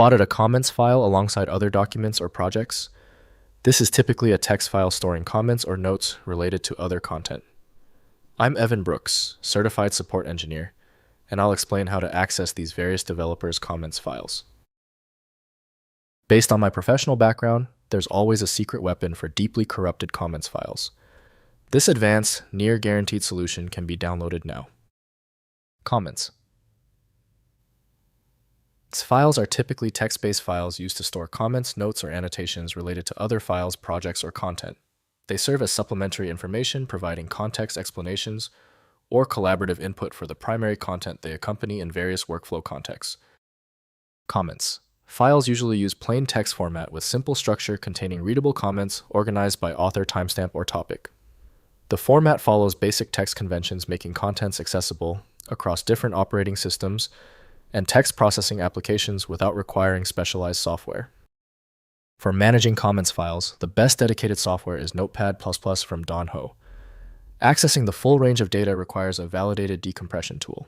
Spotted a comments file alongside other documents or projects? This is typically a text file storing comments or notes related to other content. I'm Evan Brooks, Certified Support Engineer, and I'll explain how to access these various developers' comments files. Based on my professional background, there's always a secret weapon for deeply corrupted comments files. This advanced, near-guaranteed solution can be downloaded now. Comments. These files are typically text-based files used to store comments, notes, or annotations related to other files, projects, or content. They serve as supplementary information, providing context explanations or collaborative input for the primary content they accompany in various workflow contexts. Comments. Files usually use plain text format with simple structure containing readable comments organized by author, timestamp, or topic. The format follows basic text conventions, making contents accessible across different operating systems and text processing applications without requiring specialized software. For managing comments files, the best dedicated software is Notepad++ from Don Ho. Accessing the full range of data requires a validated decompression tool.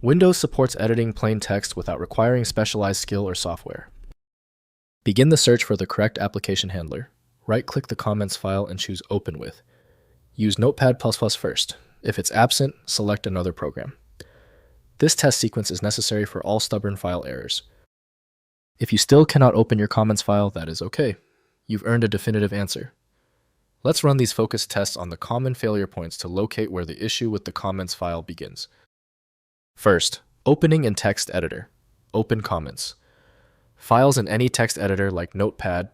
Windows supports editing plain text without requiring specialized skill or software. Begin the search for the correct application handler. Right-click the comments file and choose Open With. Use Notepad++ first. If it's absent, select another program. This test sequence is necessary for all stubborn file errors. If you still cannot open your comments file, that is okay. You've earned a definitive answer. Let's run these focused tests on the common failure points to locate where the issue with the comments file begins. First, opening in text editor. Open comments. Files in any text editor like Notepad,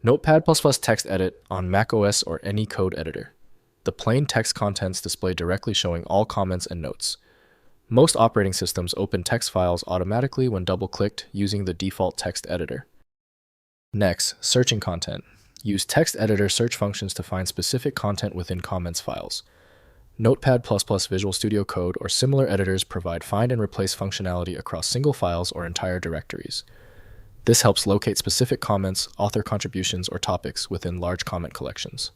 Notepad++ text edit on macOS or any code editor. The plain text contents display directly showing all comments and notes. Most operating systems open text files automatically when double-clicked using the default text editor. Next, searching content. Use text editor search functions to find specific content within comments files. Notepad++, Visual Studio Code, or similar editors provide find and replace functionality across single files or entire directories. This helps locate specific comments, author contributions, or topics within large comment collections.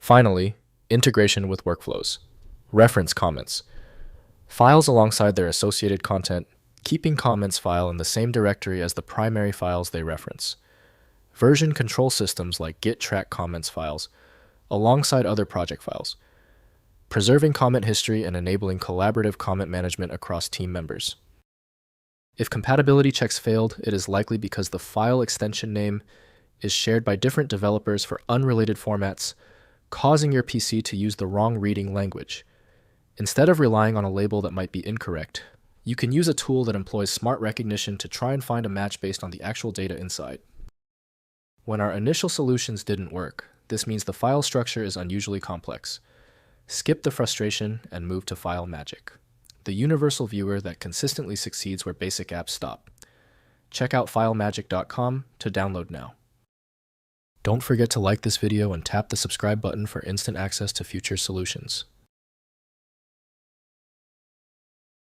Finally, integration with workflows. Reference comments. Files alongside their associated content, keeping comments file in the same directory as the primary files they reference. Version control systems like Git track comments files alongside other project files. Preserving comment history and enabling collaborative comment management across team members. If compatibility checks failed, it is likely because the file extension name is shared by different developers for unrelated formats, causing your PC to use the wrong reading language. Instead of relying on a label that might be incorrect, you can use a tool that employs smart recognition to try and find a match based on the actual data inside. When our initial solutions didn't work, this means the file structure is unusually complex. Skip the frustration and move to File Magic, the universal viewer that consistently succeeds where basic apps stop. Check out filemagic.com to download now. Don't forget to like this video and tap the subscribe button for instant access to future solutions.